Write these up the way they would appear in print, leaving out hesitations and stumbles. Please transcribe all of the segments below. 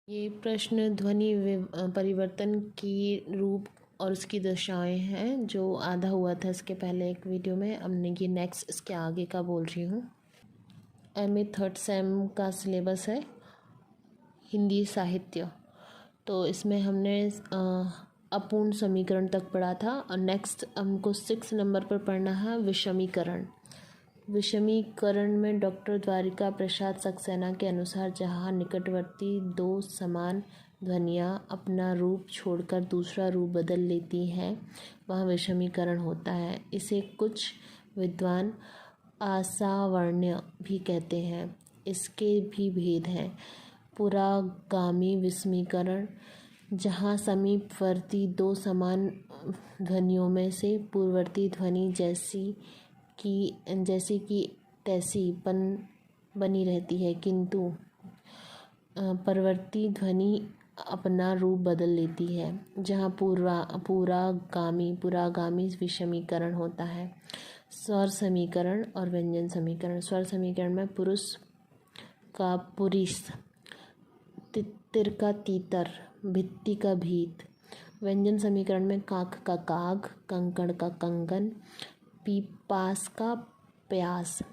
ये प्रश्न ध्वनि परिवर्तन की रूप और उसकी दशाएं हैं, जो आधा हुआ था इसके पहले एक वीडियो में। अब ये नेक्स्ट इसके आगे का बोल रही हूँ। MA थर्ड सेम का सिलेबस है हिंदी साहित्य। तो इसमें हमने अपूर्ण समीकरण तक पढ़ा था और नेक्स्ट हमको 6 नंबर पर पढ़ना है विषमीकरण। विषमीकरण में डॉक्टर द्वारिका प्रसाद सक्सेना के अनुसार जहाँ निकटवर्ती दो समान ध्वनियाँ अपना रूप छोड़कर दूसरा रूप बदल लेती हैं, वहाँ विषमीकरण होता है। इसे कुछ विद्वान आसावर्ण्य भी कहते हैं। इसके भी भेद हैं। पुरागामी विषमीकरण, जहाँ समीपवर्ती दो समान ध्वनियों में से पूर्ववर्ती ध्वनि जैसी कि तैसी बनी रहती है, किंतु परवर्ती ध्वनि अपना रूप बदल लेती है, जहाँ पुरागामी विषमीकरण होता है। स्वर समीकरण और व्यंजन समीकरण। स्वर समीकरण में पुरुष का पुरिस, तित्तिर का तीतर, भित्ति का भीत। व्यंजन समीकरण में काक का काग, कंकड़ का कंगन, पीपास का प्यास।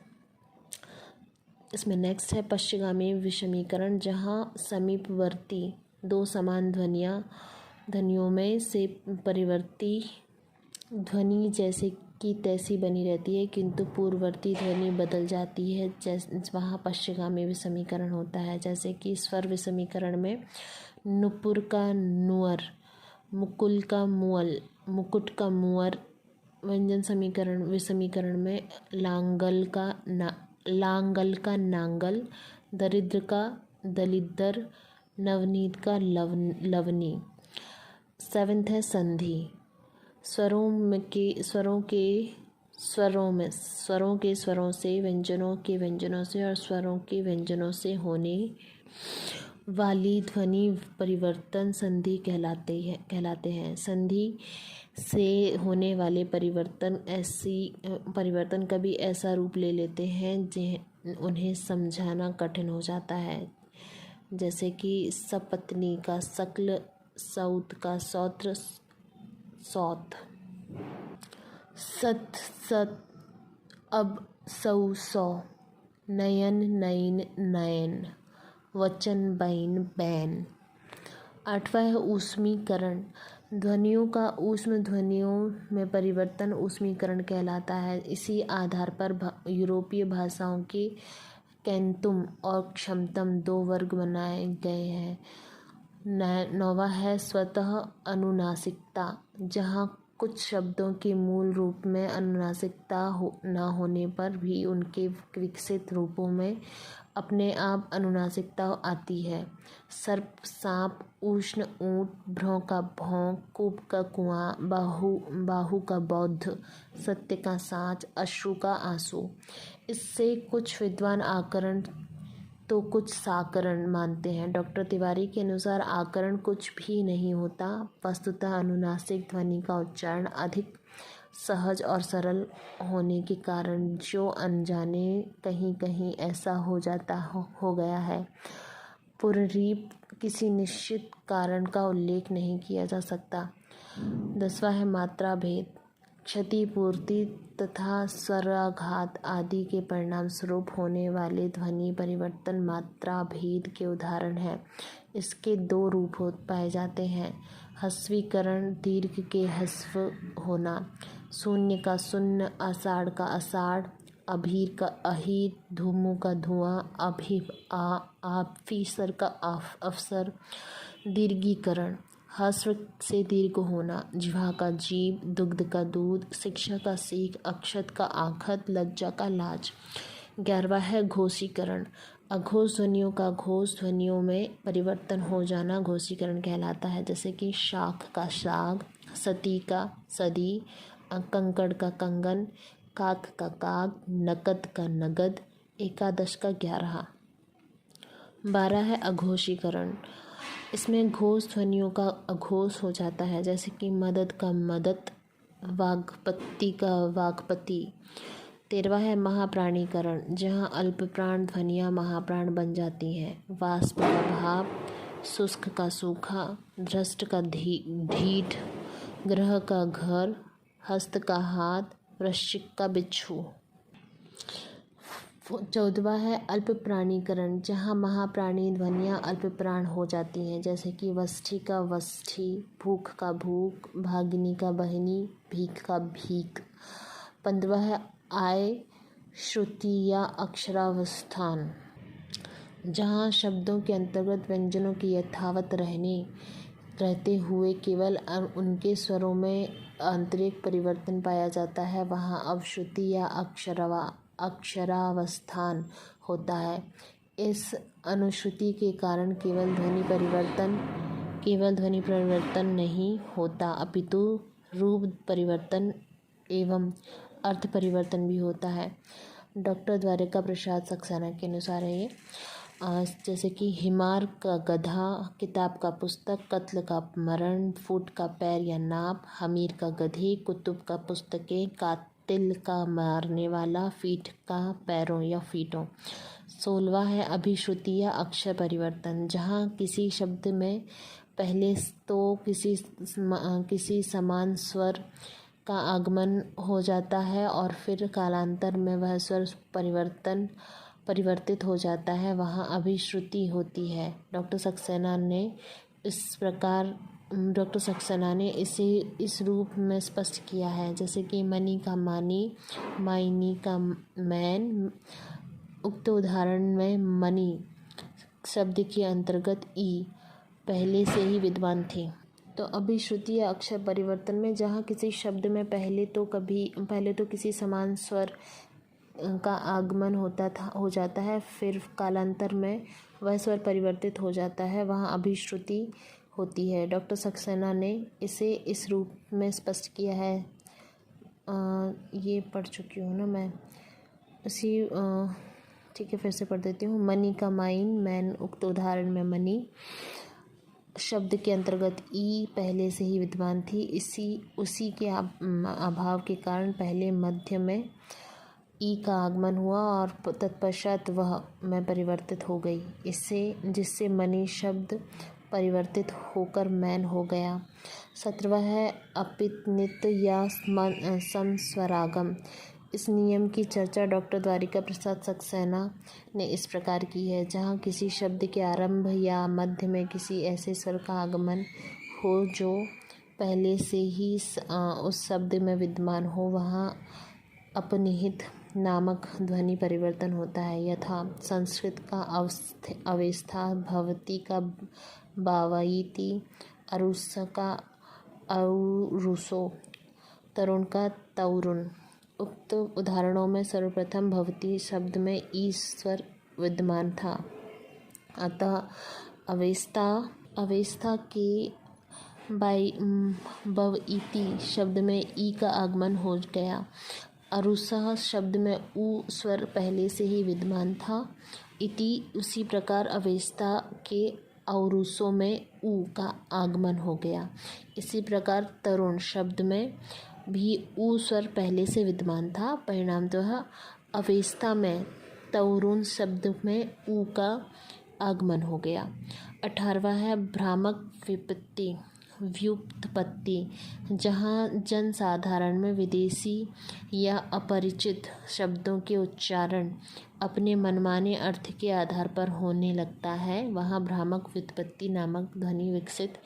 इसमें नेक्स्ट है पश्चिगामी विषमीकरण, जहाँ समीपवर्ती दो समान ध्वनियों में से परिवर्ती ध्वनि जैसे की तैसी बनी रहती है, किंतु पूर्ववर्ती ध्वनि बदल जाती है, वहाँ पश्चिगामी विषमीकरण होता है। जैसे कि स्वर विषमीकरण में नुपुर का नुअर, मुकुल का मुअल, मुकुट का मुअर। व्यंजन समीकरण विषमीकरण में लांगल का नांगल, दरिद्र का दलिद्दर, नवनीत का लवनी। 7th है संधि। स्वरों के स्वरों से, व्यंजनों के व्यंजनों से और स्वरों के व्यंजनों से होने वाली ध्वनि परिवर्तन संधि कहलाते हैं। संधि से होने वाले परिवर्तन कभी ऐसा रूप ले लेते हैं उन्हें समझाना कठिन हो जाता है। जैसे कि सपत्नी का सक्ल, सौत का सौत्र, सौत। सत, अब, सौ, सौ। नयन, नयन, नयन। वचन, बैन, बैन। 8वां है ऊष्मीकरण। ध्वनियों का ऊष्म ध्वनियों में परिवर्तन ऊष्मीकरण कहलाता है। इसी आधार पर यूरोपीय भाषाओं के कैंतुम और क्षमतम 2 वर्ग बनाए गए हैं। 9वां है स्वतः अनुनासिकता, जहाँ कुछ शब्दों के मूल रूप में अनुनासिकता न होने पर भी उनके विकसित रूपों में अपने आप अनुनासिकता आती है। सर्प, सांप, उष्ण, ऊंट, भौं का भौं, कूप का कुआं, बाहु का बौद्ध, सत्य का साँच, अश्रु का आंसू। इससे कुछ विद्वान आकरण तो कुछ साकरण मानते हैं। डॉक्टर तिवारी के अनुसार आकरण कुछ भी नहीं होता, वस्तुतः अनुनासिक ध्वनि का उच्चारण अधिक सहज और सरल होने के कारण जो अनजाने कहीं कहीं ऐसा हो गया है। पूर्रीप किसी निश्चित कारण का उल्लेख नहीं किया जा सकता। 10वां है मात्रा भेद। क्षतिपूर्ति तथा स्वराघात आदि के परिणाम स्वरूप होने वाले ध्वनि परिवर्तन मात्रा भेद के उदाहरण हैं। इसके 2 रूप पाए जाते हैं। ह्रस्वीकरण, दीर्घ के ह्रस्व होना, शून्य का शून्य, आषाढ़ का आषाढ़, अभीर का अहीर, धूमू का धुआं, आफीसर का अफसर। दीर्घीकरण, ह्रस्व से दीर्घ होना, जिह्वा का जीभ, दुग्ध का दूध, शिक्षा का सीख, अक्षत का आखत, लज्जा का लाज। 11वां है घोषीकरण। अघोष ध्वनियों का घोष ध्वनियों में परिवर्तन हो जाना घोषीकरण कहलाता है। जैसे कि शाख का शाग, सती का सदी, कंकड़ का कंगन, काक का काग, नकद का नगद। 11 का 11। 12 है अघोषीकरण। इसमें घोष ध्वनियों का अघोष हो जाता है। जैसे कि मदद का मदत, वाग्पत्ति का वाग्पति। 13वां है महाप्राणीकरण, जहाँ अल्प प्राण ध्वनियाँ महाप्राण बन जाती हैं। वाष्प का भाव, शुष्क का सूखा, धृष्ट का ढीठ, ग्रह का घर, हस्त का हाथ, वृश्चिक का बिच्छू। 14वां है अल्प प्राणीकरण, जहाँ महाप्राणी ध्वनियाँ अल्प प्राण हो जाती हैं, जैसे कि वष्ठी का वष्ठी, भूख का भूख, भागिनी का बहिनी, भीख का भीख। 15वां है आय श्रुति या अक्षरावस्थान, जहाँ शब्दों के अंतर्गत व्यंजनों के यथावत रहते हुए केवल उनके स्वरों में आंतरिक परिवर्तन पाया जाता है, वहाँ अवश्रुति या अक्षरावस्थान होता है। इस अनुश्रुति के कारण केवल ध्वनि परिवर्तन नहीं होता, अपितु रूप परिवर्तन एवं अर्थ परिवर्तन भी होता है। डॉक्टर द्वारिका प्रसाद सक्सेना के अनुसार है ये। जैसे कि हिमार का गधा, किताब का पुस्तक, कत्ल का मरण, फुट का पैर या नाप, हमीर का गधे, कुतुब का पुस्तकें, कातिल का मारने वाला, फीट का पैरों या फीटों। 16वां है अभिश्रुति या अक्षर परिवर्तन, जहाँ किसी शब्द में पहले तो किसी समान स्वर का आगमन हो जाता है और फिर कालांतर में वह स्वर परिवर्तित हो जाता है, वहाँ अभिश्रुति होती है। डॉक्टर सक्सेना ने इसे इस रूप में स्पष्ट किया है, जैसे कि मनी का मानी, मायनी का मैन। उक्त उदाहरण में मनी शब्द के अंतर्गत ई पहले से ही विद्वान थे। तो अभिश्रुति या अक्षर परिवर्तन में जहाँ किसी शब्द में पहले तो किसी समान स्वर का आगमन हो जाता है, फिर कालांतर में वह स्वर परिवर्तित हो जाता है, वहाँ अभिश्रुति होती है। डॉक्टर सक्सेना ने इसे इस रूप में स्पष्ट किया है। ये पढ़ चुकी हूँ ना मैं, ठीक है, फिर से पढ़ देती हूँ। मनी का माइन मैन, उक्त उदाहरण में मनी शब्द के अंतर्गत ई पहले से ही विद्वान थी, उसी के अभाव के कारण पहले मध्य में ई का आगमन हुआ और तत्पश्चात वह में परिवर्तित हो गई, जिससे मनी शब्द परिवर्तित होकर मैन हो गया। 17वां है अपितनित या समस्वरागम। इस नियम की चर्चा डॉक्टर द्वारिका प्रसाद सक्सेना ने इस प्रकार की है, जहाँ किसी शब्द के आरंभ या मध्य में किसी ऐसे स्वर का आगमन हो जो पहले से ही उस शब्द में विद्यमान हो, वहाँ अपनिहित नामक ध्वनि परिवर्तन होता है। यथा संस्कृत का अवस्था, भवती का भावयति, अरुष का अरुषो, तरुण का तौरुण। उक्त उदाहरणों में सर्वप्रथम भवती शब्द में ई स्वर विद्यमान था, अतः अवस्था के भवइति शब्द में ई का आगमन हो गया। अरुषः शब्द में ऊ स्वर पहले से ही विद्यमान था, इति उसी प्रकार अवस्था के औरुषों में ऊ का आगमन हो गया। इसी प्रकार तरुण शब्द में भी ऊ स्वर पहले से विद्यमान था, परिणामतः अवस्था में तरुण शब्द में ऊ का आगमन हो गया। 18वां है भ्रामक व्युत्पत्ति, जहाँ जनसाधारण में विदेशी या अपरिचित शब्दों के उच्चारण अपने मनमाने अर्थ के आधार पर होने लगता है, वहाँ भ्रामक व्युत्पत्ति नामक ध्वनि विकसित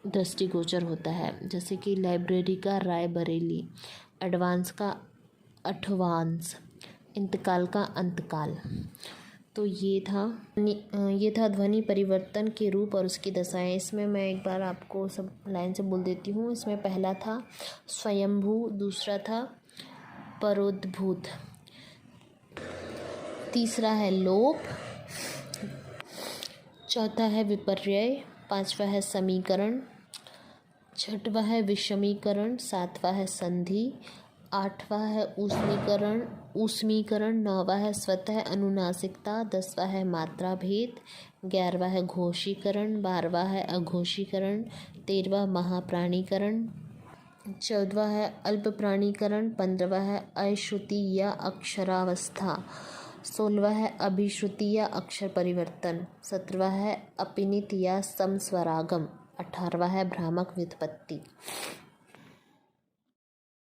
दृष्टिगोचर होता है। जैसे कि लाइब्रेरी का रायबरेली, एडवांस का अठवांस, इंतकाल का अंतकाल। तो ये था ध्वनि परिवर्तन के रूप और उसकी दशाएं। इसमें मैं एक बार आपको सब लाइन से बोल देती हूँ। इसमें पहला था स्वयंभू, दूसरा था परोद्भूत, तीसरा है लोप, चौथा है विपर्यय, पांचवा है समीकरण, छठवां है विषमीकरण, सातवां है संधि, आठवां है ऊष्मीकरण, नौवां है स्वतः अनुनासिकता, 10वां है मात्रा भेद, 11वां है घोषीकरण, 12वां है अघोषीकरण, 13वां महाप्राणीकरण, 14वां है अल्प प्राणीकरण, 15वां है अश्रुति या अक्षरावस्था, 16वां है अभिश्रुति या अक्षर परिवर्तन। 17वां है अपिनित या समस्वरागम। 18वां है भ्रामक व्युत्पत्ति।